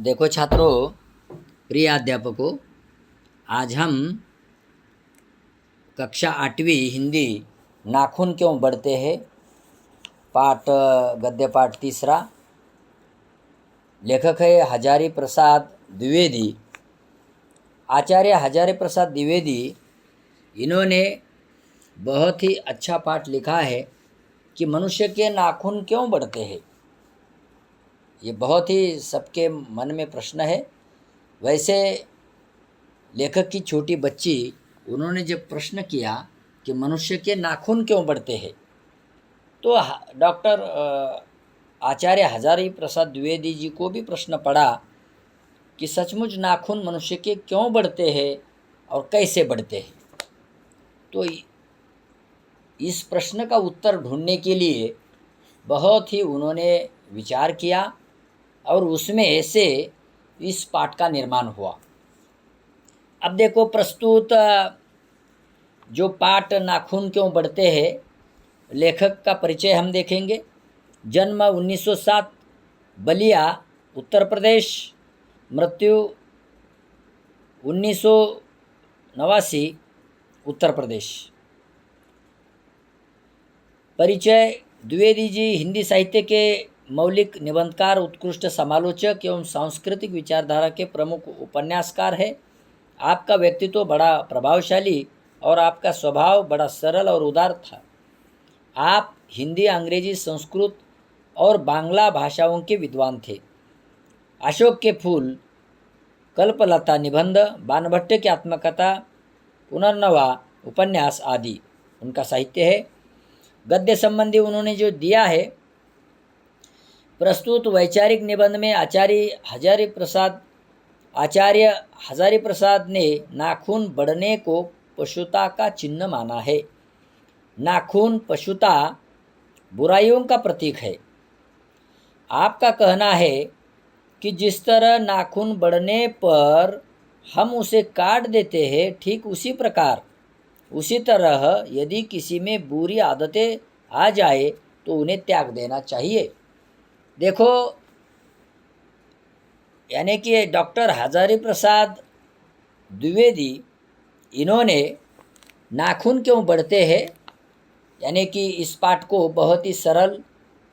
देखो छात्रों, प्रिय अध्यापकों, आज हम कक्षा 8वीं हिंदी नाखून क्यों बढ़ते हैं पाठ गद्य पाठ तीसरा। लेखक है हजारी प्रसाद द्विवेदी। आचार्य हजारी प्रसाद द्विवेदी, इन्होंने बहुत ही अच्छा पाठ लिखा है कि मनुष्य के नाखून क्यों बढ़ते हैं। ये बहुत ही सबके मन में प्रश्न है। वैसे लेखक की छोटी बच्ची, उन्होंने जब प्रश्न किया कि मनुष्य के नाखून क्यों बढ़ते हैं, तो डॉक्टर आचार्य हजारी प्रसाद द्विवेदी जी को भी प्रश्न पड़ा कि सचमुच नाखून मनुष्य के क्यों बढ़ते हैं और कैसे बढ़ते हैं। तो इस प्रश्न का उत्तर ढूंढने के लिए बहुत ही उन्होंने विचार किया और उसमें से इस पाठ का निर्माण हुआ। अब देखो, प्रस्तुत जो पाठ नाखून क्यों बढ़ते हैं, लेखक का परिचय हम देखेंगे। जन्म 1907, बलिया उत्तर प्रदेश। मृत्यु 1989 उत्तर प्रदेश। परिचय: द्विवेदी जी हिंदी साहित्य के मौलिक निबंधकार, उत्कृष्ट समालोचक एवं सांस्कृतिक विचारधारा के प्रमुख उपन्यासकार है। आपका व्यक्तित्व बड़ा प्रभावशाली और आपका स्वभाव बड़ा सरल और उदार था। आप हिंदी, अंग्रेजी, संस्कृत और बांग्ला भाषाओं के विद्वान थे। अशोक के फूल, कल्पलता निबंध, बाणभट्ट की आत्मकथा, पुनर्नवा उपन्यास आदि उनका साहित्य है। गद्य संबंधी उन्होंने जो दिया है, प्रस्तुत वैचारिक निबंध में आचार्य हजारी प्रसाद ने नाखून बढ़ने को पशुता का चिन्ह माना है। नाखून पशुता, बुराइयों का प्रतीक है। आपका कहना है कि जिस तरह नाखून बढ़ने पर हम उसे काट देते हैं, ठीक उसी तरह यदि किसी में बुरी आदतें आ जाए तो उन्हें त्याग देना चाहिए। देखो, यानी कि डॉक्टर हजारी प्रसाद द्विवेदी, इन्होंने नाखून क्यों बढ़ते हैं यानी कि इस पाठ को बहुत ही सरल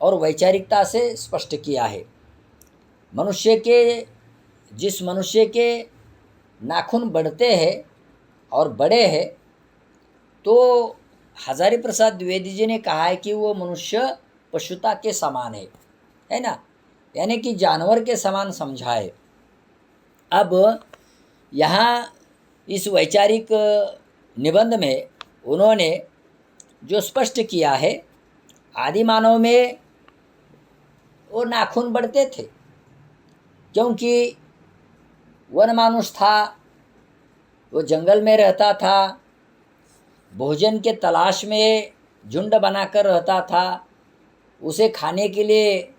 और वैचारिकता से स्पष्ट किया है। जिस मनुष्य के नाखून बढ़ते हैं और बड़े हैं, तो हजारी प्रसाद द्विवेदी जी ने कहा है कि वो मनुष्य पशुता के समान है ना, यानी कि जानवर के समान समझा है। अब यहाँ इस वैचारिक निबंध में उन्होंने जो स्पष्ट किया है, आदि मानव में वो नाखून बढ़ते थे क्योंकि वन मानुष था, वो जंगल में रहता था, भोजन के तलाश में झुंड बनाकर रहता था। उसे खाने के लिए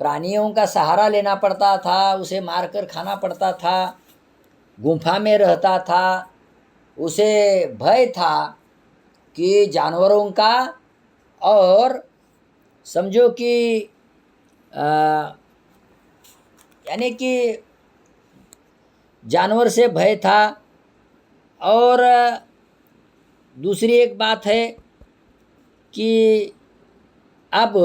प्राणियों का सहारा लेना पड़ता था, उसे मारकर खाना पड़ता था, गुफा में रहता था। उसे भय था कि जानवरों का, और समझो कि यानी कि जानवर से भय था। और दूसरी एक बात है कि अब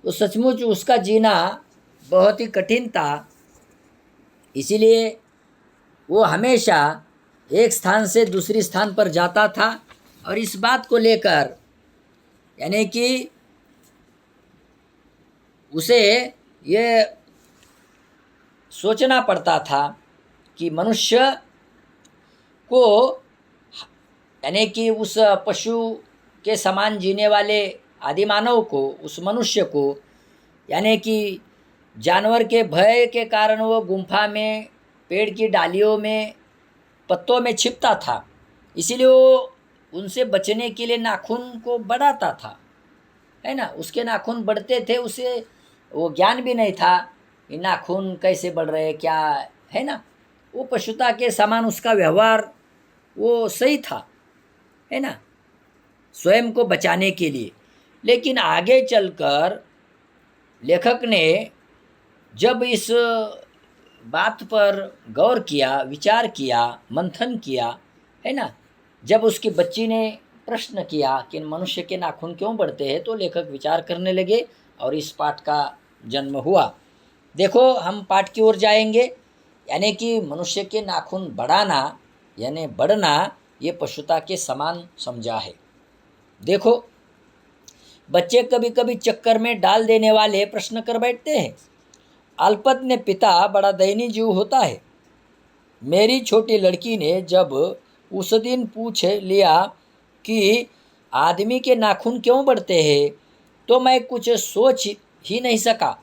वो सचमुच उसका जीना बहुत ही कठिन था, इसीलिए वो हमेशा एक स्थान से दूसरी स्थान पर जाता था। और इस बात को लेकर यानी कि उसे ये सोचना पड़ता था कि मनुष्य को, यानी कि उस पशु के समान जीने वाले आदिमानव को, उस मनुष्य को, यानी कि जानवर के भय के कारण वो गुफा में, पेड़ की डालियों में, पत्तों में छिपता था, इसीलिए वो उनसे बचने के लिए नाखून को बढ़ाता था, है ना। उसके नाखून बढ़ते थे, उसे वो ज्ञान भी नहीं था कि नाखून कैसे बढ़ रहे, क्या है ना। वो पशुता के समान उसका व्यवहार वो सही था, है ना, स्वयं को बचाने के लिए। लेकिन आगे चलकर लेखक ने जब इस बात पर गौर किया, विचार किया, मंथन किया, है ना, जब उसकी बच्ची ने प्रश्न किया कि मनुष्य के नाखून क्यों बढ़ते हैं, तो लेखक विचार करने लगे और इस पाठ का जन्म हुआ। देखो, हम पाठ की ओर जाएंगे। यानी कि मनुष्य के नाखून बढ़ाना यानी बढ़ना, ये पशुता के समान समझा है। देखो, बच्चे कभी कभी चक्कर में डाल देने वाले प्रश्न कर बैठते हैं। अल्पज्ञ पिता बड़ा दयनीय जीव होता है। मेरी छोटी लड़की ने जब उस दिन पूछ लिया कि आदमी के नाखून क्यों बढ़ते हैं, तो मैं कुछ सोच ही नहीं सका।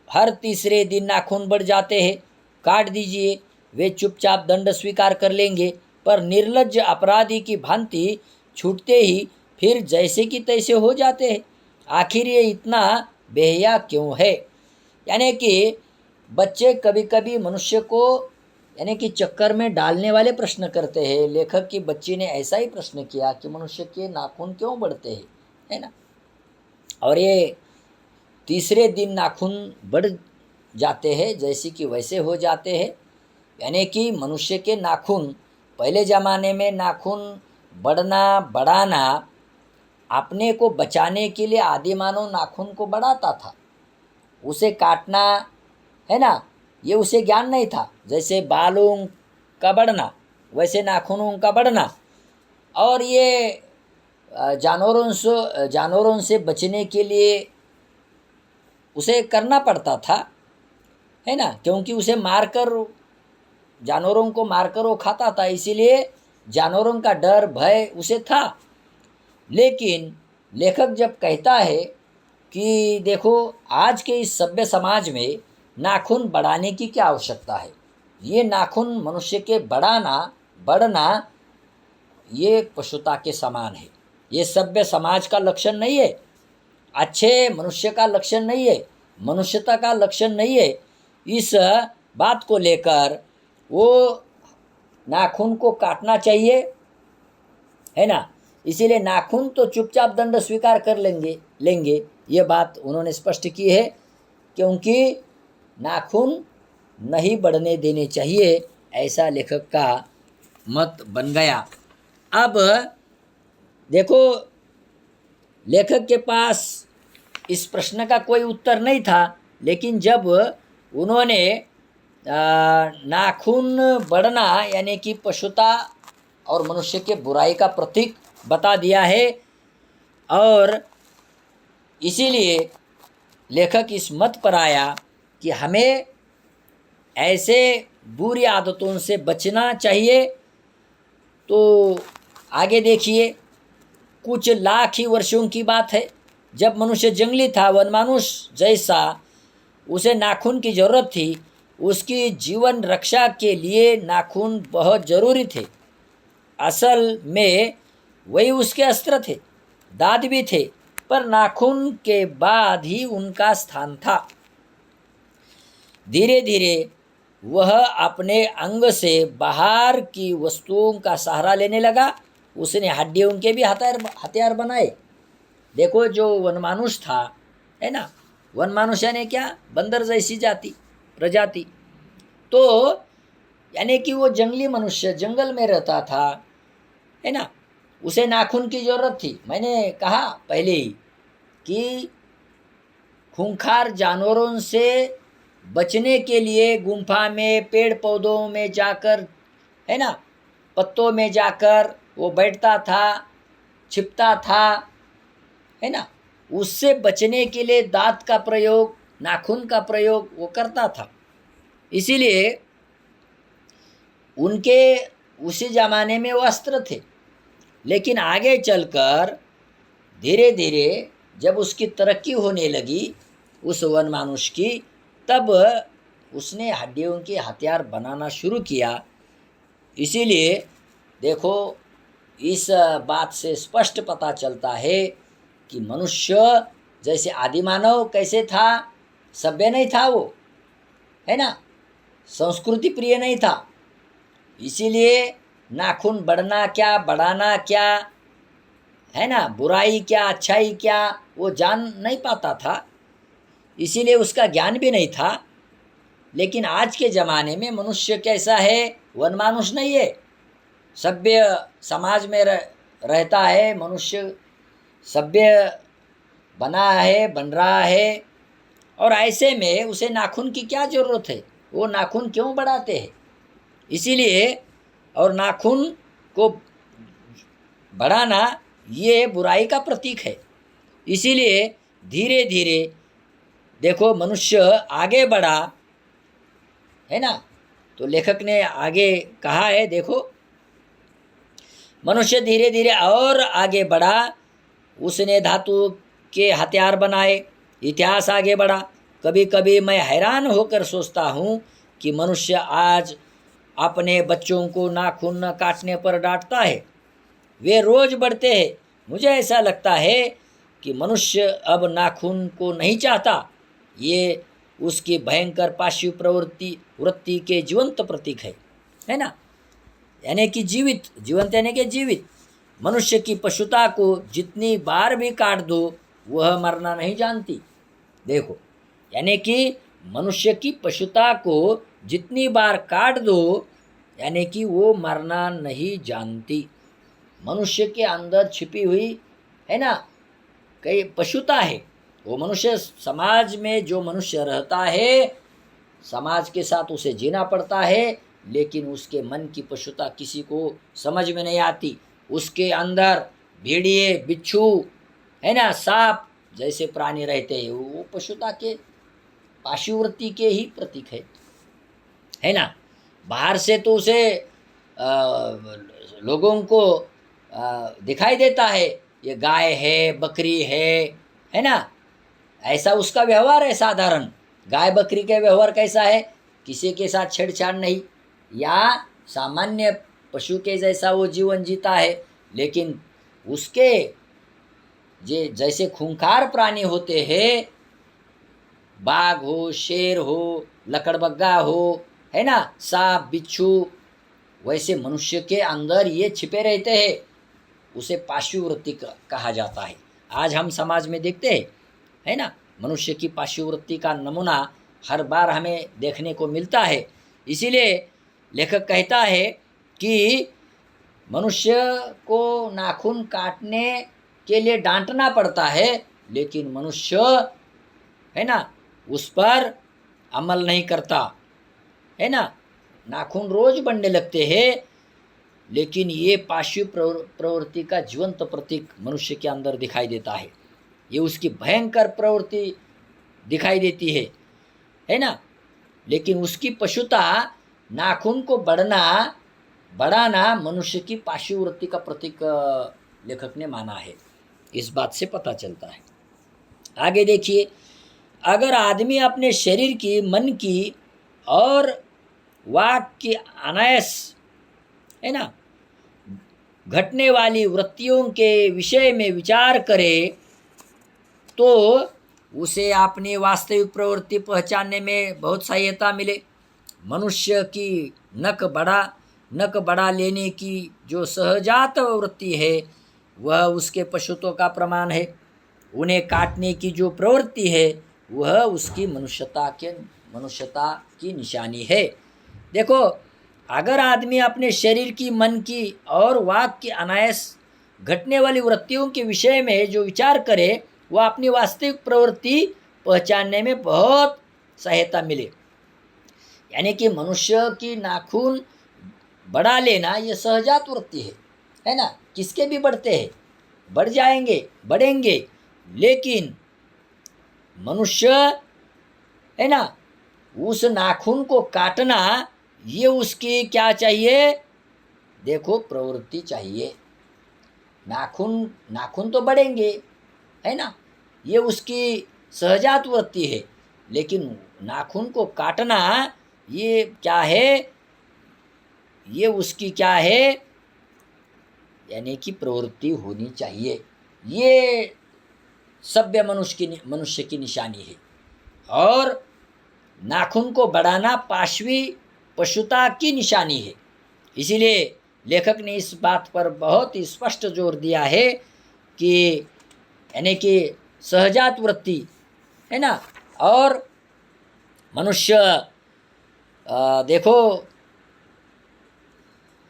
हर तीसरे दिन नाखून बढ़ जाते हैं, काट दीजिए। वे चुपचाप दंड स्वीकार कर लेंगे, पर निर्लज्ज अपराधी की भांति छूटते ही फिर जैसे कि तैसे हो जाते हैं। आखिर ये इतना बेहया क्यों है? यानी कि बच्चे कभी कभी मनुष्य को यानी कि चक्कर में डालने वाले प्रश्न करते हैं। लेखक की बच्ची ने ऐसा ही प्रश्न किया कि मनुष्य के नाखून क्यों बढ़ते हैं, है ना। और ये तीसरे दिन नाखून बढ़ जाते हैं, जैसे कि वैसे हो जाते हैं। यानी कि मनुष्य के नाखून, पहले ज़माने में नाखून बढ़ना बढ़ाना अपने को बचाने के लिए आदि मानव नाखून को बढ़ाता था। उसे काटना, है ना, ये उसे ज्ञान नहीं था। जैसे बालों का बढ़ना, वैसे नाखूनों का बढ़ना। और ये जानवरों से बचने के लिए उसे करना पड़ता था, है ना, क्योंकि उसे मारकर, जानवरों को मारकर वो खाता था, इसीलिए जानवरों का डर भय उसे था। लेकिन लेखक जब कहता है कि देखो, आज के इस सभ्य समाज में नाखून बढ़ाने की क्या आवश्यकता है, ये नाखून मनुष्य के बढ़ना ये पशुता के समान है। ये सभ्य समाज का लक्षण नहीं है, अच्छे मनुष्य का लक्षण नहीं है, मनुष्यता का लक्षण नहीं है। इस बात को लेकर वो नाखून को काटना चाहिए, है ना। इसीलिए नाखून तो चुपचाप दंड स्वीकार कर लेंगे, ये बात उन्होंने स्पष्ट की है, क्योंकि नाखून नहीं बढ़ने देने चाहिए, ऐसा लेखक का मत बन गया। अब देखो, लेखक के पास इस प्रश्न का कोई उत्तर नहीं था, लेकिन जब उन्होंने नाखून बढ़ना यानी कि पशुता और मनुष्य के बुराई का प्रतीक बता दिया है, और इसीलिए लेखक इस मत पर आया कि हमें ऐसे बुरी आदतों से बचना चाहिए। तो आगे देखिए, कुछ लाख ही वर्षों की बात है, जब मनुष्य जंगली था, वनमानुष जैसा, उसे नाखून की जरूरत थी। उसकी जीवन रक्षा के लिए नाखून बहुत जरूरी थे। असल में वही उसके अस्त्र थे, दांत भी थे, पर नाखून के बाद ही उनका स्थान था। धीरे धीरे वह अपने अंग से बाहर की वस्तुओं का सहारा लेने लगा। उसने हड्डियों के भी हथियार बनाए। देखो, जो वनमानुष था, है ना, वनमानुष यानी क्या, बंदर जैसी प्रजाति। तो यानी कि वो जंगली मनुष्य, जंगल में रहता था, है ना, उसे नाखून की जरूरत थी। मैंने कहा पहले ही कि खूंखार जानवरों से बचने के लिए गुफा में, पेड़ पौधों में जाकर, है ना, पत्तों में जाकर वो बैठता था, छिपता था, है ना। उससे बचने के लिए दांत का प्रयोग, नाखून का प्रयोग वो करता था। इसीलिए उनके उसी जमाने में वो अस्त्र थे। लेकिन आगे चलकर धीरे धीरे जब उसकी तरक्की होने लगी उस वन मानुष की, तब उसने हड्डियों के हथियार बनाना शुरू किया। इसीलिए देखो, इस बात से स्पष्ट पता चलता है कि मनुष्य जैसे आदिमानव कैसे था, सभ्य नहीं था वो, है ना, संस्कृति प्रिय नहीं था। इसीलिए नाखून बढ़ना क्या, बढ़ाना क्या, है ना, बुराई क्या, अच्छाई क्या, वो जान नहीं पाता था। इसीलिए उसका ज्ञान भी नहीं था। लेकिन आज के ज़माने में मनुष्य कैसा है, वनमानुष नहीं है, सभ्य समाज में रहता है, मनुष्य सभ्य बना है, बन रहा है। और ऐसे में उसे नाखून की क्या ज़रूरत है, वो नाखून क्यों बढ़ाते हैं? इसीलिए, और नाखून को बढ़ाना ये बुराई का प्रतीक है। इसीलिए धीरे धीरे देखो मनुष्य आगे बढ़ा, है ना। तो लेखक ने आगे कहा है, देखो मनुष्य धीरे धीरे और आगे बढ़ा, उसने धातु के हथियार बनाए, इतिहास आगे बढ़ा। कभी कभी मैं हैरान होकर सोचता हूँ कि मनुष्य आज अपने बच्चों को नाखून न काटने पर डांटता है। वे रोज बढ़ते हैं। मुझे ऐसा लगता है कि मनुष्य अब नाखून को नहीं चाहता। ये उसकी भयंकर पाशु वृत्ति के जीवंत प्रतीक है ना। यानी कि जीवंत यानी कि जीवित। मनुष्य की पशुता को जितनी बार भी काट दो वह मरना नहीं जानती। देखो, यानी कि मनुष्य की पशुता को जितनी बार काट दो यानी कि वो मरना नहीं जानती। मनुष्य के अंदर छिपी हुई, है ना, कई पशुता है। वो मनुष्य समाज में जो मनुष्य रहता है, समाज के साथ उसे जीना पड़ता है, लेकिन उसके मन की पशुता किसी को समझ में नहीं आती। उसके अंदर भेड़िए, बिच्छू, है ना, सांप जैसे प्राणी रहते हैं, वो पशुता के पाशुवृत्ति के ही प्रतीक है ना। बाहर से तो उसे लोगों को दिखाई देता है, ये गाय है, बकरी है ना, ऐसा उसका व्यवहार है साधारण। गाय बकरी का व्यवहार कैसा है, किसी के साथ छेड़छाड़ नहीं, या सामान्य पशु के जैसा वो जीवन जीता है। लेकिन उसके जैसे खूंखार प्राणी होते हैं, बाघ हो, शेर हो, लकड़बग्गा हो, है ना, सांप बिच्छू, वैसे मनुष्य के अंदर ये छिपे रहते हैं। उसे पाशुवृत्ति कहा जाता है। आज हम समाज में देखते हैं, है ना, मनुष्य की पाशुवृत्ति का नमूना हर बार हमें देखने को मिलता है। इसीलिए लेखक कहता है कि मनुष्य को नाखून काटने के लिए डांटना पड़ता है, लेकिन मनुष्य, है ना, उस पर अमल नहीं करता, है ना। नाखून रोज बढ़ने लगते हैं, लेकिन ये पाशु प्रवृत्ति का जीवंत प्रतीक मनुष्य के अंदर दिखाई देता है। ये उसकी भयंकर प्रवृत्ति दिखाई देती है ना। लेकिन उसकी पशुता, नाखून को बढ़ाना मनुष्य की पाशु वृत्ति का प्रतीक लेखक ने माना है। इस बात से पता चलता है। आगे देखिए, अगर आदमी अपने शरीर की, मन की और वाक की अनायास, है ना, घटने वाली वृत्तियों के विषय में विचार करे तो उसे अपनी वास्तविक प्रवृत्ति पहचानने में बहुत सहायता मिले। मनुष्य की नक बढ़ा लेने की जो सहजात वृत्ति है वह उसके पशुत्व का प्रमाण है। उन्हें काटने की जो प्रवृत्ति है वह उसकी मनुष्यता की निशानी है। देखो, अगर आदमी अपने शरीर की, मन की और वाक की अनायास घटने वाली वृत्तियों के विषय में जो विचार करे वह अपनी वास्तविक प्रवृत्ति पहचानने में बहुत सहायता मिले। यानी कि मनुष्य की नाखून बढ़ा लेना ये सहजात वृत्ति है ना। किसके भी बढ़ते हैं, बढ़ जाएंगे, बढ़ेंगे, लेकिन मनुष्य, है ना, उस नाखून को काटना ये उसकी क्या चाहिए, देखो, प्रवृत्ति चाहिए। नाखून तो बढ़ेंगे, है ना, ये उसकी सहजात वृत्ति है, लेकिन नाखून को काटना ये क्या है, ये उसकी क्या है, यानी कि प्रवृत्ति होनी चाहिए। ये सभ्य मनुष्य की निशानी है। और नाखून को बढ़ाना पशुता की निशानी है। इसीलिए लेखक ने इस बात पर बहुत ही स्पष्ट जोर दिया है कि यानी कि सहजात वृत्ति, है ना, और मनुष्य देखो,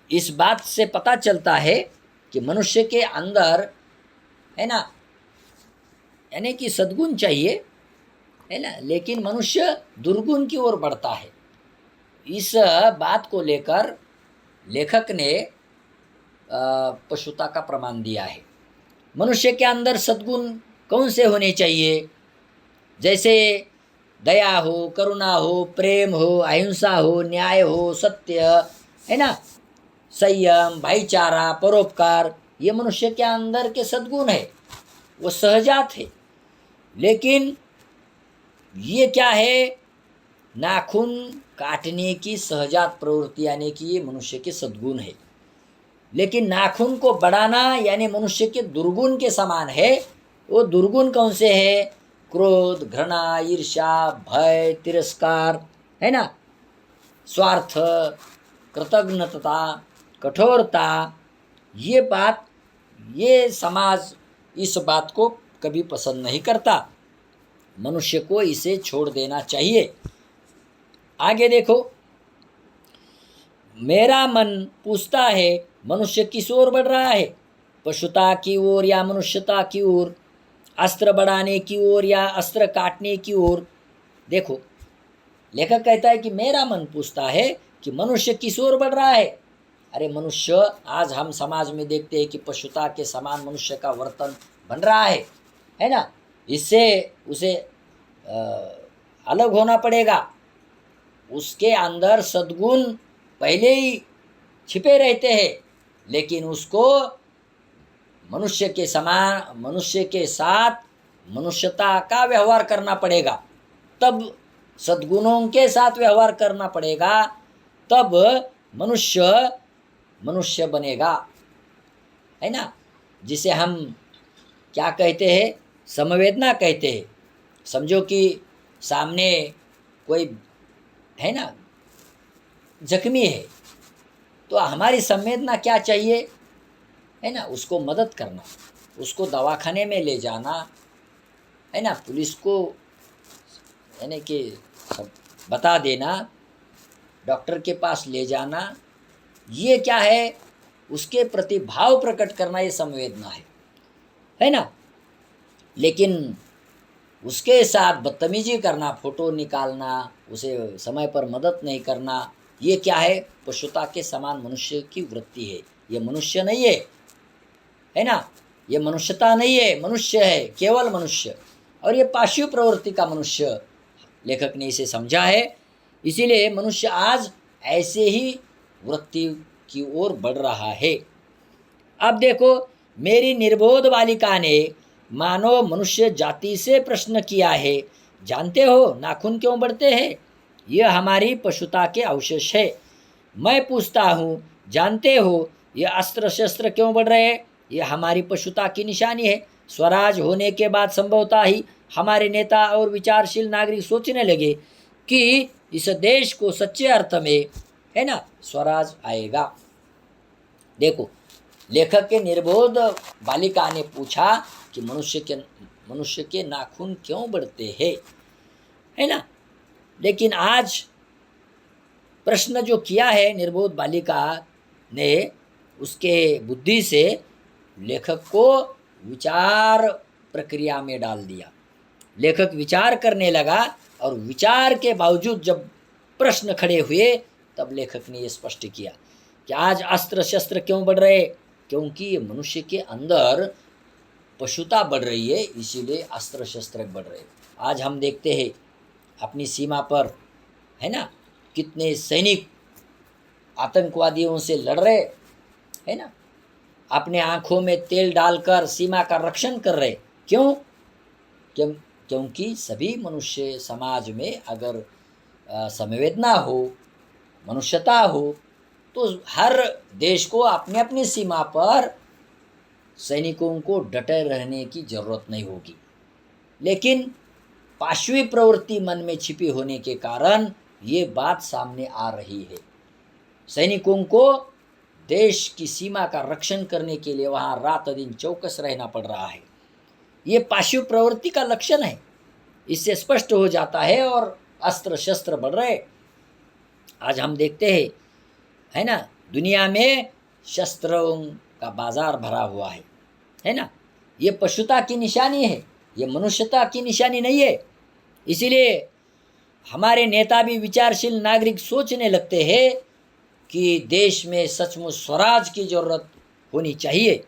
इस बात से पता चलता है कि मनुष्य के अंदर है ना, यानी कि सद्गुण चाहिए, है ना, लेकिन मनुष्य दुर्गुण की ओर बढ़ता है। इस बात को लेकर लेखक ने पशुता का प्रमाण दिया है। मनुष्य के अंदर सद्गुण कौन से होने चाहिए? जैसे दया हो, करुणा हो, प्रेम हो, अहिंसा हो, न्याय हो, सत्य, है ना, संयम, भाईचारा, परोपकार, ये मनुष्य के अंदर के सद्गुण है, वो सहजात है। लेकिन ये क्या है? नाखून काटने की सहजात प्रवृत्ति, यानी कि ये मनुष्य के सद्गुण है। लेकिन नाखून को बढ़ाना यानी मनुष्य के दुर्गुण के समान है। वो दुर्गुण कौन से है? क्रोध, घृणा, ईर्ष्या, भय, तिरस्कार, है ना, स्वार्थ, कृतज्ञता, कठोरता। ये समाज इस बात को कभी पसंद नहीं करता। मनुष्य को इसे छोड़ देना चाहिए। आगे देखो, मेरा मन पूछता है मनुष्य किस ओर बढ़ रहा है, पशुता की ओर या मनुष्यता की ओर, अस्त्र बढ़ाने की ओर या अस्त्र काटने की ओर। देखो, लेखक कहता है कि मेरा मन पूछता है कि मनुष्य किस ओर बढ़ रहा है। अरे मनुष्य, आज हम समाज में देखते हैं कि पशुता के समान मनुष्य का वर्तन बन रहा है ना। इससे उसे अलग होना पड़ेगा। उसके अंदर सद्गुण पहले ही छिपे रहते हैं, लेकिन उसको मनुष्य के समान, मनुष्य के साथ मनुष्यता का व्यवहार करना पड़ेगा। तब सद्गुणों के साथ व्यवहार करना पड़ेगा, तब मनुष्य बनेगा, है ना। जिसे हम क्या कहते हैं? समवेदना कहते हैं। समझो कि सामने कोई है ना, जख्मी है, तो हमारी संवेदना क्या चाहिए? है ना, उसको मदद करना, उसको दवाखाने में ले जाना, है ना, पुलिस को यानी कि सब बता देना, डॉक्टर के पास ले जाना। ये क्या है? उसके प्रति भाव प्रकट करना, ये संवेदना है ना। लेकिन उसके साथ बदतमीजी करना, फोटो निकालना, उसे समय पर मदद नहीं करना, ये क्या है? पशुता के समान मनुष्य की वृत्ति है। ये मनुष्य नहीं है ना, ये मनुष्यता नहीं है, मनुष्य है, केवल मनुष्य। और ये पाशु प्रवृत्ति का मनुष्य लेखक ने इसे समझा है। इसीलिए मनुष्य आज ऐसे ही वृत्ति की ओर बढ़ रहा है। अब देखो, मेरी निर्बोध बालिका ने मानव मनुष्य जाति से प्रश्न किया है, जानते हो नाखून क्यों बढ़ते हैं? यह हमारी पशुता के अवशेष है। मैं पूछता हूँ, जानते हो यह अस्त्र शस्त्र क्यों बढ़ रहे हैं? यह हमारी पशुता की निशानी है। स्वराज होने के बाद संभवतः ही हमारे नेता और विचारशील नागरिक सोचने लगे कि इस देश को सच्चे अर्थ में, है ना, स्वराज आएगा। देखो, लेखक के निर्बोध बालिका ने पूछा कि मनुष्य के नाखून क्यों बढ़ते हैं, है ना। लेकिन आज प्रश्न जो किया है निर्बोध बालिका ने, उसके बुद्धि से लेखक को विचार प्रक्रिया में डाल दिया। लेखक विचार करने लगा, और विचार के बावजूद जब प्रश्न खड़े हुए, तब लेखक ने यह स्पष्ट किया कि आज अस्त्र शस्त्र क्यों बढ़ रहे? क्योंकि ये मनुष्य के अंदर पशुता बढ़ रही है, इसीलिए अस्त्र शस्त्र बढ़ रहे। आज हम देखते हैं अपनी सीमा पर, है ना, कितने सैनिक आतंकवादियों से लड़ रहे, है ना, अपने आँखों में तेल डालकर सीमा का रक्षण कर रहे। क्यों? क्योंकि सभी मनुष्य समाज में अगर संवेदना हो, मनुष्यता हो, तो हर देश को अपने अपनी सीमा पर सैनिकों को डटे रहने की जरूरत नहीं होगी। लेकिन पाशवी प्रवृत्ति मन में छिपी होने के कारण ये बात सामने आ रही है। सैनिकों को देश की सीमा का रक्षण करने के लिए वहाँ रात दिन चौकस रहना पड़ रहा है। ये पाशवी प्रवृत्ति का लक्षण है। इससे स्पष्ट हो जाता है। और अस्त्र शस्त्र बढ़ रहे। आज हम देखते हैं, है ना, दुनिया में शस्त्रों का बाजार भरा हुआ है ना। ये पशुता की निशानी है, ये मनुष्यता की निशानी नहीं है। इसीलिए हमारे नेता भी विचारशील नागरिक सोचने लगते हैं कि देश में सचमुच स्वराज की जरूरत होनी चाहिए।